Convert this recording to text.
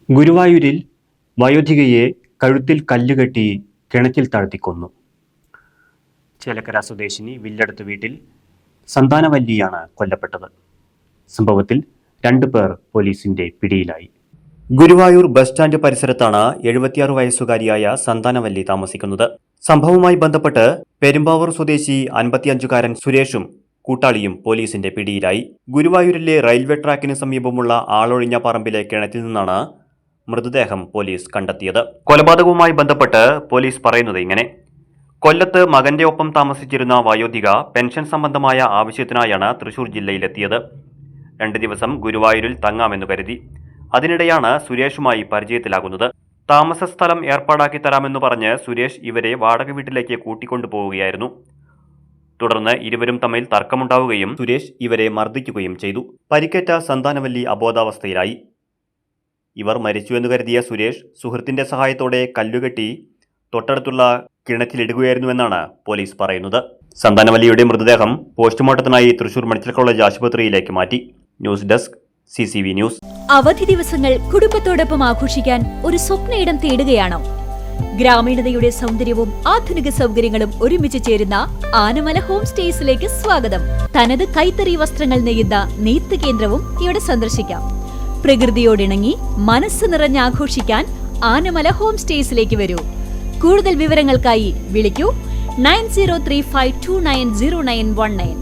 ഗുരുവായൂരിൽ വയോധികയെ കഴുത്തിൽ കല്ലുകെട്ടി കിണറ്റിൽ താഴ്ത്തിക്കൊന്നു. ചേലക്കര സ്വദേശിനി വില്ലടത്ത് വീട്ടിൽ സന്താനവല്ലിയാണ് കൊല്ലപ്പെട്ടത്. സംഭവത്തിൽ 2 പേർ പോലീസിന്റെ പിടിയിലായി. ഗുരുവായൂർ ബസ് സ്റ്റാൻഡ് പരിസരത്താണ് 76 വയസ്സുകാരിയായ സന്താനവല്ലി താമസിക്കുന്നത്. സംഭവവുമായി ബന്ധപ്പെട്ട് പെരുമ്പാവൂർ സ്വദേശി 55-കാരൻ സുരേഷും കൂട്ടാളിയും പോലീസിന്റെ പിടിയിലായി. ഗുരുവായൂരിലെ റെയിൽവേ ട്രാക്കിന് സമീപമുള്ള ആളൊഴിഞ്ഞ പറമ്പിലെ കിണറ്റിൽ നിന്നാണ് മൃതദേഹം പോലീസ് കണ്ടെത്തിയത്. കൊലപാതകവുമായി ബന്ധപ്പെട്ട് പോലീസ് പറയുന്നത് ഇങ്ങനെ: കൊല്ലത്ത് മകന്റെ ഒപ്പം താമസിച്ചിരുന്ന വയോധിക പെൻഷൻ സംബന്ധമായ ആവശ്യത്തിനായാണ് തൃശൂർ ജില്ലയിലെത്തിയത്. 2 ദിവസം ഗുരുവായൂരിൽ തങ്ങാമെന്നു കരുതി. അതിനിടെയാണ് സുരേഷുമായി പരിചയത്തിലാകുന്നത്. താമസ സ്ഥലം ഏർപ്പാടാക്കി തരാമെന്നു പറഞ്ഞ് സുരേഷ് ഇവരെ വാടക വീട്ടിലേക്ക് കൂട്ടിക്കൊണ്ടുപോവുകയായിരുന്നു. തുടർന്ന് ഇരുവരും തമ്മിൽ തർക്കമുണ്ടാവുകയും സുരേഷ് ഇവരെ മർദ്ദിക്കുകയും ചെയ്തു. പരിക്കേറ്റ സന്താനവല്ലി അബോധാവസ്ഥയിലായി. ഇവർ മരിച്ചുവെന്ന് കരുതിയ സുരേഷ് സുഹൃത്തിന്റെ സഹായത്തോടെ കല്ലുകെട്ടി തൊട്ടടുത്തുള്ള കിണറ്റിലിടുകയായിരുന്നുവെന്നാണ് പോലീസ് പറയുന്നത്. സന്താനവല്ലിയുടെ മൃതദേഹം പോസ്റ്റ്മോർട്ടത്തിനായി തൃശൂർ മെഡിക്കൽ കോളേജ് ആശുപത്രിയിലേക്ക് മാറ്റി. News desk CCV news. അവധി ദിവസങ്ങൾ കുടുംബത്തോടൊപ്പം ആഘോഷിക്കാൻ ഒരു സ്വപ്നയിടം തേടുകയാണോ? ഗ്രാമീണതയുടെ സൗന്ദര്യവും ആധുനിക സൗകര്യങ്ങളും ഒരുമിച്ച് ചേരുന്ന ആനമല ഹോം സ്റ്റേസിലേക്ക് സ്വാഗതം. തനത് കൈത്തറി വസ്ത്രങ്ങൾ നെയ്യുന്ന നെയ്ത്ത് കേന്ദ്രവും ഇവിടെ സന്ദർശിക്കാം. പ്രകൃതിയോടിണങ്ങി മനസ്സ് നിറഞ്ഞാഘോഷിക്കാൻ ആനമല ഹോം സ്റ്റേസിലേക്ക് വരൂ. കൂടുതൽ വിവരങ്ങൾക്കായി വിളിക്കൂ 9035290919.